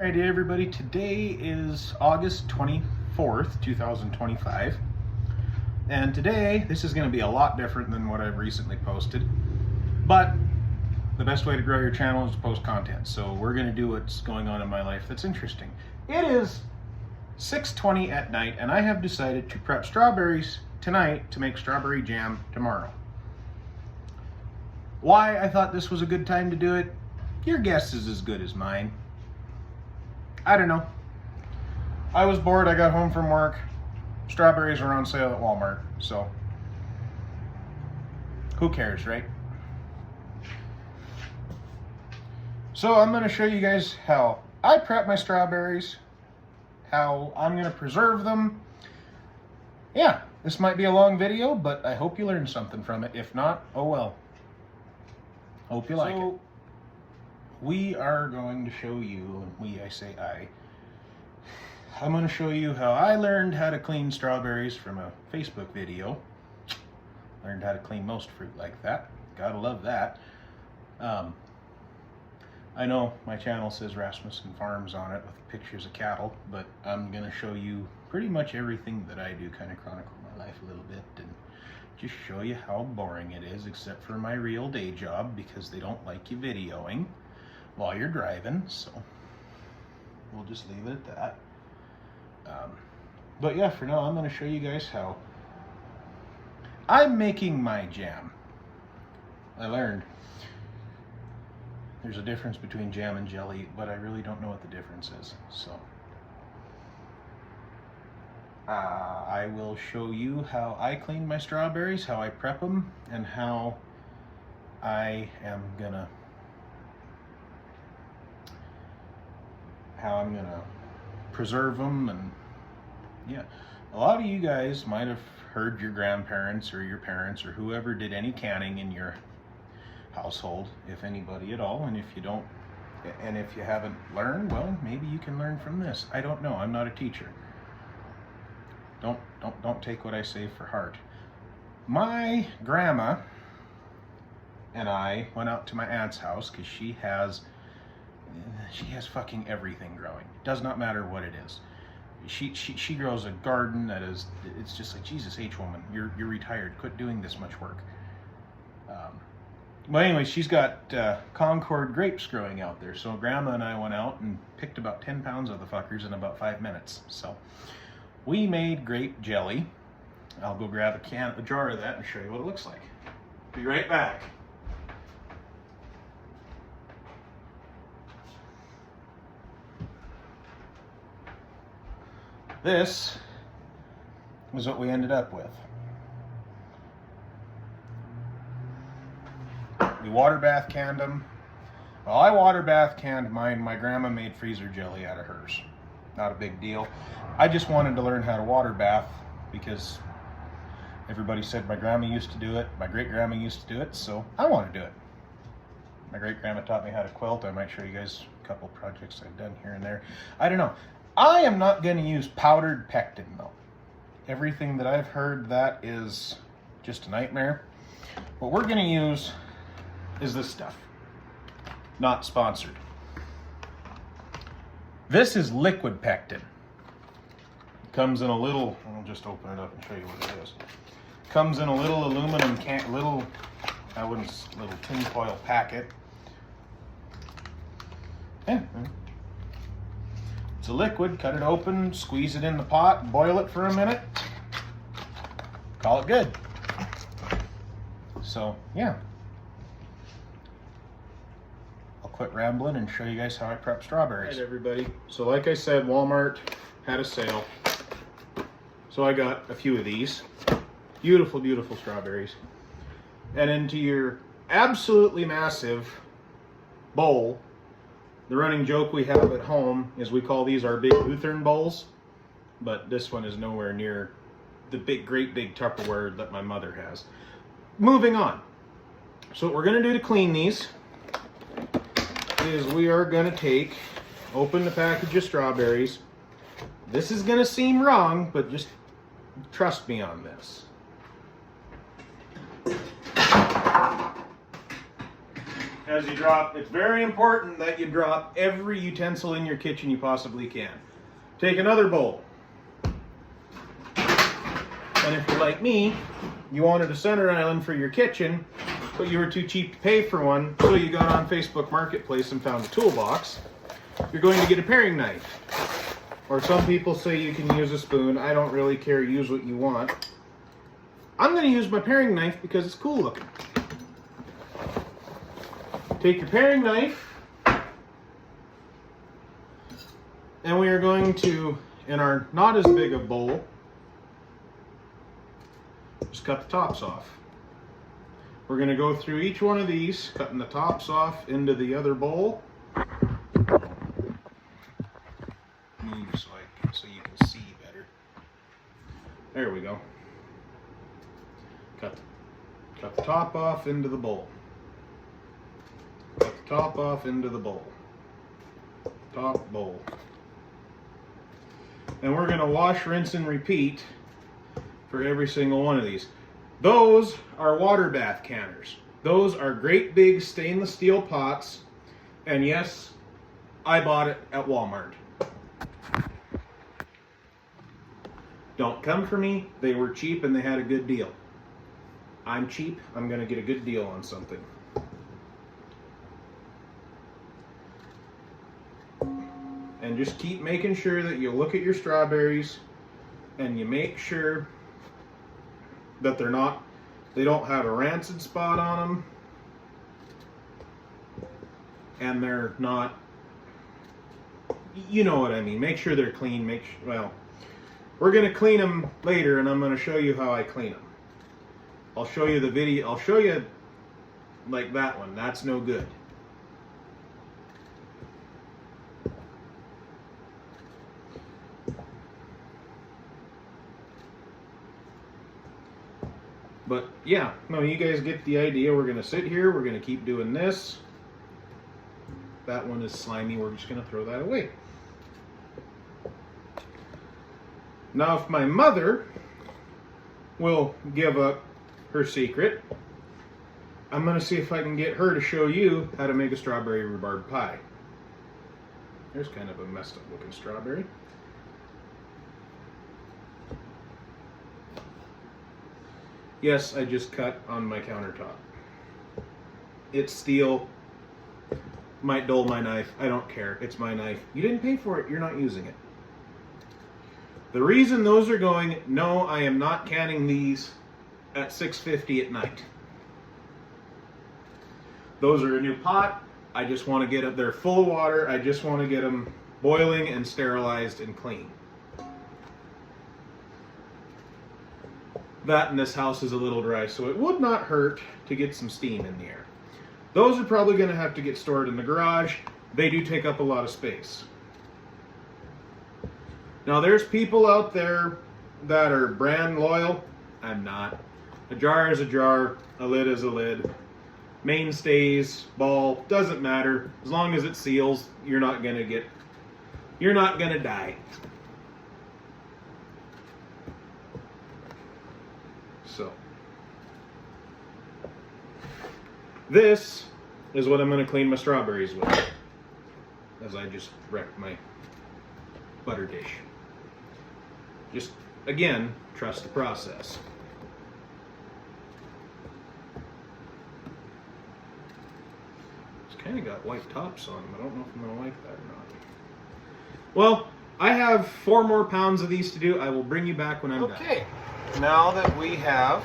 Alright everybody, today is August 24th, 2025, and today this is going to be a lot different than what I've recently posted, but the best way to grow your channel is to post content, so we're going to do what's going on in my life that's interesting. It is 6:20 at night and I have decided to prep strawberries tonight to make strawberry jam tomorrow. Why I thought this was a good time to do it, your guess is as good as mine. I don't know. I was bored, I got home from work. Strawberries are on sale at Walmart, so who cares, right? So I'm going to show you guys how I prep my strawberries, how I'm going to preserve them. Yeah, this might be a long video, but I hope you learned something from it. If not, oh well. Hope you like it. We are going to show you, and I say I'm going to show you how I learned how to clean strawberries from a Facebook video. Learned how to clean most fruit like that. Gotta love that. I know my channel says Rasmussen Farms on it with pictures of cattle, but I'm going to show you pretty much everything that I do, kind of chronicle my life a little bit, and just show you how boring it is, except for my real day job, because they don't like you videoing while you're driving, so we'll just leave it at that. But yeah, for now I'm going to show you guys how I'm making my jam. I learned there's a difference between jam and jelly, but I really don't know what the difference is, so I will show you how I clean my strawberries, how I prep them, and how I'm gonna preserve them. And yeah, a lot of you guys might have heard your grandparents or your parents or whoever did any canning in your household, if anybody at all, and if you don't, and if you haven't learned, well, maybe you can learn from this. I don't know, I'm not a teacher. Don't take what I say for heart. My grandma and I went out to my aunt's house because she has fucking everything growing. Does not matter what it is. She grows a garden that is, it's just like, Jesus H, woman, you're retired, quit doing this much work. But anyway, she's got Concord grapes growing out there, so grandma and I went out and picked about 10 pounds of the fuckers in about 5 minutes. So we made grape jelly. I'll go grab a jar of that and show you what it looks like. Be right back. This was what we ended up with. We water bath canned them. Well, I water bath canned mine. My grandma made freezer jelly out of hers. Not a big deal. I just wanted to learn how to water bath because everybody said my grandma used to do it, my great grandma used to do it, so I want to do it. My great grandma taught me how to quilt. I might show you guys a couple projects I've done here and there. I don't know. I am not going to use powdered pectin though. Everything that I've heard, that is just a nightmare. What we're going to use is this stuff. Not sponsored. This is liquid pectin. It comes in a little, I'll just open it up and show you what it is. It comes in a little aluminum little tinfoil packet. Yeah. It's a liquid, cut it open, squeeze it in the pot, boil it for a minute, call it good. So, yeah. I'll quit rambling and show you guys how I prep strawberries. All right, everybody. So like I said, Walmart had a sale. So I got a few of these. Beautiful, beautiful strawberries. And into your absolutely massive bowl, the running joke we have at home is we call these our big Lutheran bowls, but this one is nowhere near the great big Tupperware that my mother has. Moving on. So what we're going to do to clean these is we are going to open the package of strawberries. This is going to seem wrong, but just trust me on this. as you drop, it's very important that you drop every utensil in your kitchen you possibly can. Take another bowl. And if you're like me, you wanted a center island for your kitchen, but you were too cheap to pay for one, so you got on Facebook Marketplace and found a toolbox. You're going to get a paring knife. Or some people say you can use a spoon. I don't really care. Use what you want. I'm going to use my paring knife because it's cool looking. Take your paring knife, and we are going to, in our not as big a bowl, just cut the tops off. We're going to go through each one of these, cutting the tops off into the other bowl. Move so you can see better. There we go. Cut the top off into the bowl. Cut the top off into the bowl. Top bowl. And we're going to wash, rinse, and repeat for every single one of these. Those are water bath canners. Those are great big stainless steel pots. And yes, I bought it at Walmart. Don't come for me. They were cheap and they had a good deal. I'm cheap. I'm going to get a good deal on something. And just keep making sure that you look at your strawberries and you make sure that they don't have a rancid spot on them, and they're not, you know what I mean. Make sure they're clean. Well, we're going to clean them later, and I'm going to show you how I clean them. I'll show you the video. I'll show you like that one. That's no good. But yeah, no, you guys get the idea. We're going to sit here. We're going to keep doing this. That one is slimy. We're just going to throw that away. Now, if my mother will give up her secret, I'm going to see if I can get her to show you how to make a strawberry rhubarb pie. There's kind of a messed up looking strawberry. Yes, I just cut on my countertop. It's steel. Might dull my knife. I don't care. It's my knife. You didn't pay for it. You're not using it. The reason those are going, no, I am not canning these at 6:50 at night. Those are a new pot. I just want to get them, they're full of water. I just want to get them boiling and sterilized and clean. That in this house is a little dry, so it would not hurt to get some steam in the air. Those are probably going to have to get stored in the garage. They do take up a lot of space. Now there's people out there that are brand loyal. I'm not. A jar is a jar, a lid is a lid. Mainstays, ball, doesn't matter. As long as it seals, you're not going to die. So, this is what I'm going to clean my strawberries with, as I just wrecked my butter dish. Just, again, trust the process. It's kind of got white tops on them. I don't know if I'm going to like that or not. Well, I have 4 more pounds of these to do. I will bring you back when I'm done. Okay. Now that we have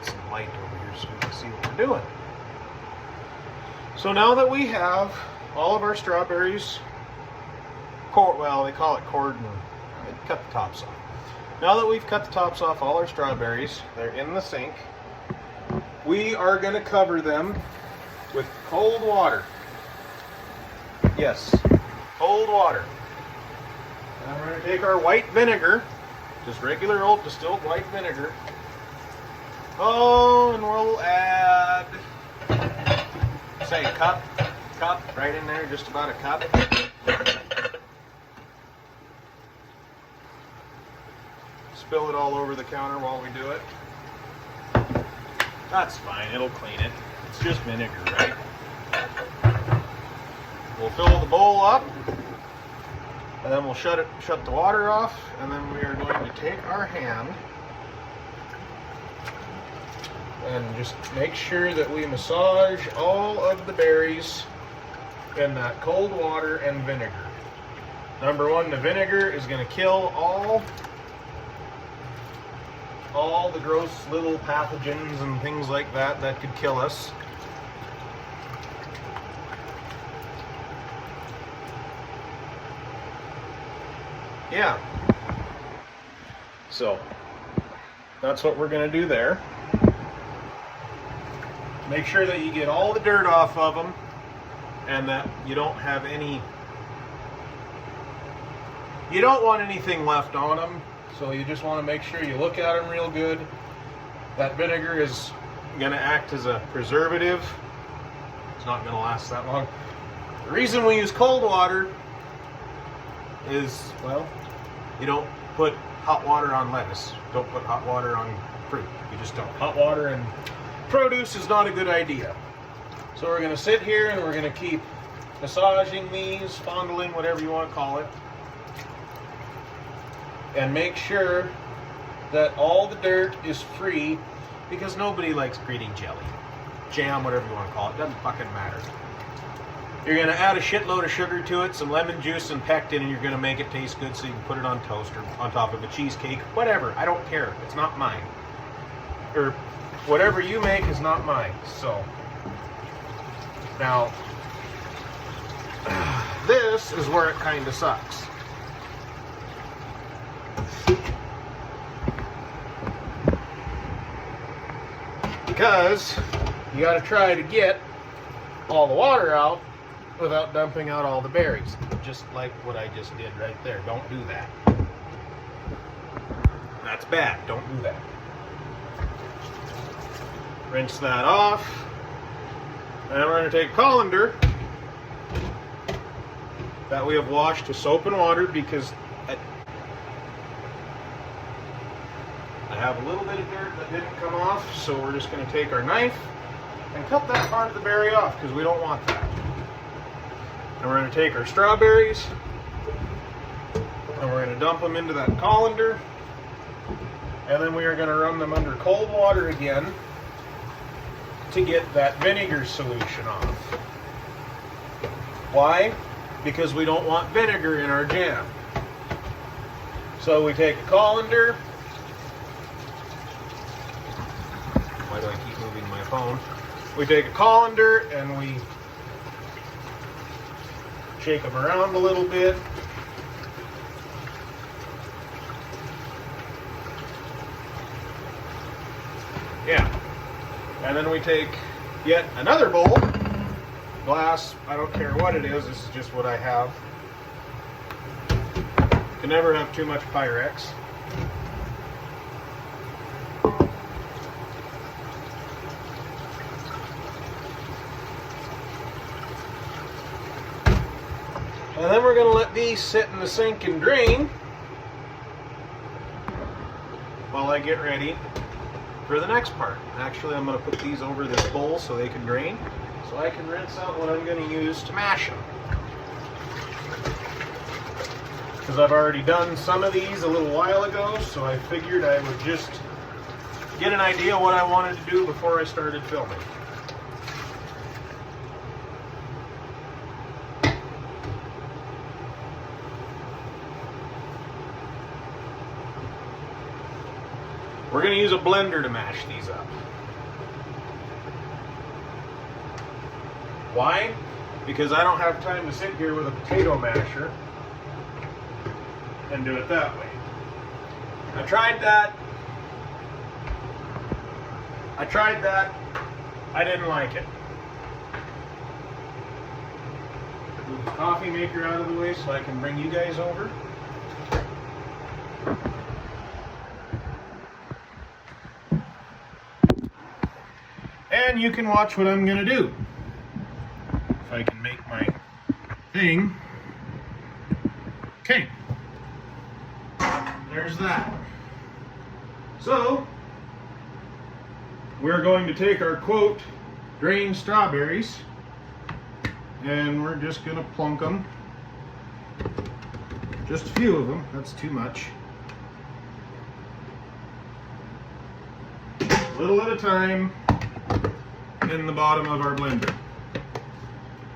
some light over here so we can see what we're doing. So now that we have all of our strawberries, well, they call it cord, and cut the tops off. Now that we've cut the tops off all our strawberries, they're in the sink, we are going to cover them with cold water. Yes, cold water. And we're going to take our white vinegar, just regular old distilled white vinegar. Oh, and we'll add, say, a cup right in there, just about a cup. Spill it all over the counter while we do it. That's fine, it'll clean it. It's just vinegar, right? We'll fill the bowl up, and then we'll shut the water off, and then we are going to take our hand and just make sure that we massage all of the berries in that cold water and vinegar. Number one, the vinegar is going to kill all the gross little pathogens and things like that that could kill us. Yeah. So, that's what we're going to do there. Make sure that you get all the dirt off of them and that you don't have any, you don't want anything left on them. So you just want to make sure you look at them real good. That vinegar is going to act as a preservative. It's not going to last that long. The reason we use cold water is, well, you don't put hot water on lettuce. Don't put hot water on fruit. You just don't. Hot water and produce is not a good idea. So we're going to sit here and we're going to keep massaging these, fondling, whatever you want to call it, and make sure that all the dirt is free, because nobody likes grating jelly, jam, whatever you want to call it. Doesn't fucking matter. You're going to add a shitload of sugar to it, some lemon juice and pectin, and you're going to make it taste good so you can put it on toast or on top of a cheesecake. Whatever. I don't care. It's not mine. Or whatever you make is not mine. So, now, this is where it kind of sucks. Because you got to try to get all the water out without dumping out all the berries. Just like what I just did right there. Don't do that. That's bad. Don't do that. Rinse that off. And then we're going to take colander that we have washed with soap and water, because I have a little bit of dirt that didn't come off, so we're just going to take our knife and cut that part of the berry off, because we don't want that. And we're going to take our strawberries and we're going to dump them into that colander, and then we are going to run them under cold water again to get that vinegar solution off. Why? Because we don't want vinegar in our jam. So we take a colander. Why do I keep moving my phone? We take a colander and we shake them around a little bit. Yeah. And then we take yet another bowl, glass, I don't care what it is, this is just what I have. Can never have too much Pyrex. And then we're going to let these sit in the sink and drain while I get ready for the next part. Actually, I'm going to put these over this bowl so they can drain, so I can rinse out what I'm going to use to mash them. Because I've already done some of these a little while ago, so I figured I would just get an idea what I wanted to do before I started filming. We're going to use a blender to mash these up. Why? Because I don't have time to sit here with a potato masher and do it that way. I tried that. I didn't like it. Move the coffee maker out of the way so I can bring you guys over. And you can watch what I'm going to do. If I can make my thing. Okay. There's that. So, we're going to take our quote, drained strawberries, and we're just gonna plunk them. Just a few of them, that's too much. A little at a time in the bottom of our blender.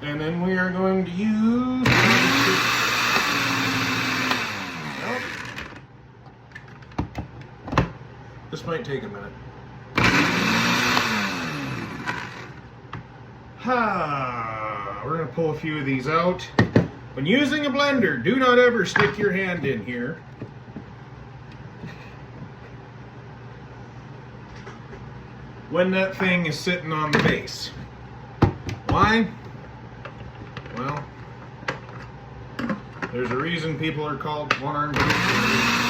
And then we are going to use... This might take a minute. We're going to pull a few of these out. When using a blender, do not ever stick your hand in here. When that thing is sitting on the base. Why? Well, there's a reason people are called one-armed blenders.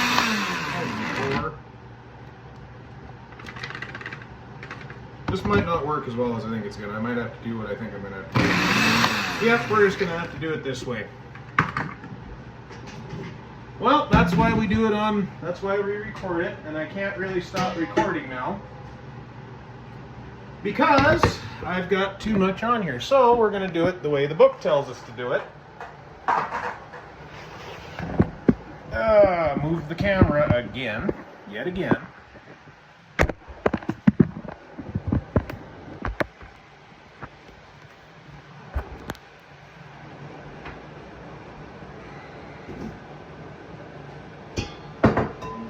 This might not work as well as I think it's gonna. I might have to do what I think I'm gonna have to do. Yep, we're just gonna have to do it this way. Well, that's why we do it on, that's why we record it, and I can't really stop recording now because I've got too much on here. So we're gonna do it the way the book tells us to do it. Move the camera again, yet again.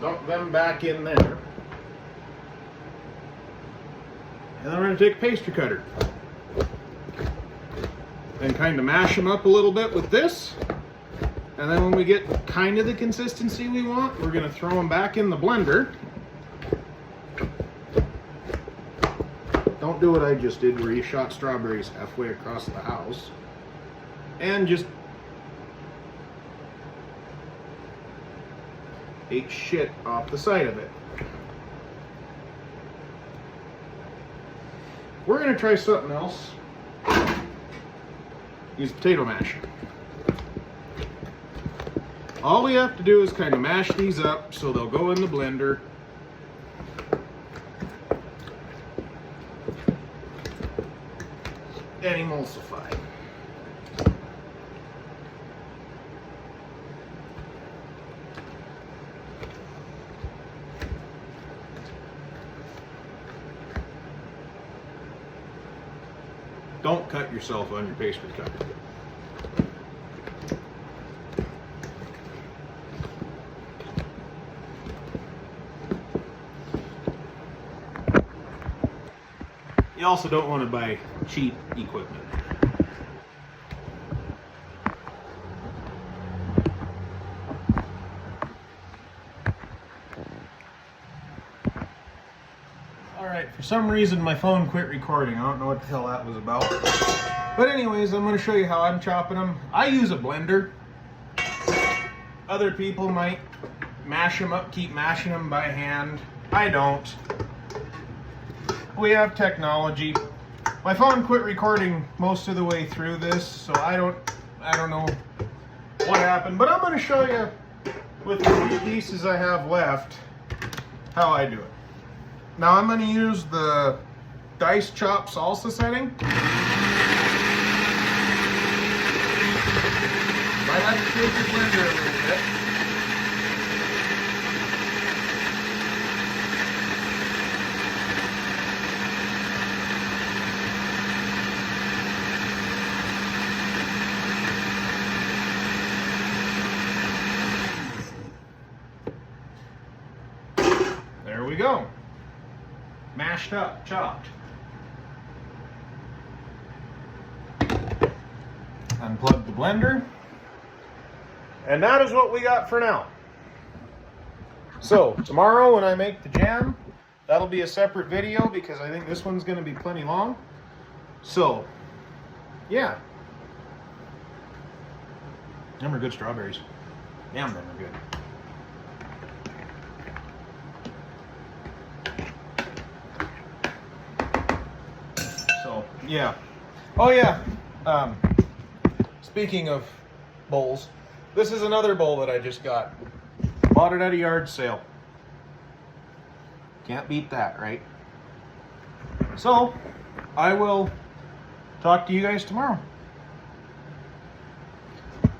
Dump them back in there. And then we're going to take a pastry cutter and kind of mash them up a little bit with this. And then when we get kind of the consistency we want, we're going to throw them back in the blender. Don't do what I just did where you shot strawberries halfway across the house. And just ate shit off the side of it. We're going to try something else. Use potato mash. All we have to do is kind of mash these up so they'll go in the blender. And emulsify. Don't cut yourself on your pastry cutter. You also don't want to buy cheap equipment. Alright, for some reason my phone quit recording. I don't know what the hell that was about. But anyways, I'm going to show you how I'm chopping them. I use a blender. Other people might mash them up, keep mashing them by hand. I don't. We have technology. My phone quit recording most of the way through this, so I don't know what happened. But I'm going to show you with the few pieces I have left how I do it. Now I'm going to use the dice chop salsa setting. Might have to shake your blender a little bit. There we go. Mashed up, chopped. Unplug the blender. And that is what we got for now. So, tomorrow when I make the jam, that'll be a separate video because I think this one's going to be plenty long. So, yeah. Them are good strawberries. Damn, them are good. Yeah. Oh yeah. Speaking of bowls, this is another bowl that I just got. Bought it at a yard sale. Can't beat that, right? So, I will talk to you guys tomorrow.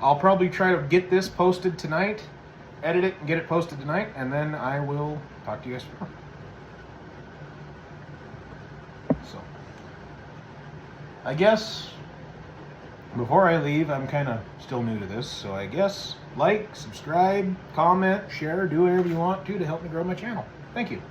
I'll probably try to get this posted tonight, edit it and get it posted tonight, and then I will talk to you guys tomorrow. So, I guess before I leave, I'm kind of still new to this, so I guess like, subscribe, comment, share, do whatever you want to help me grow my channel. Thank you.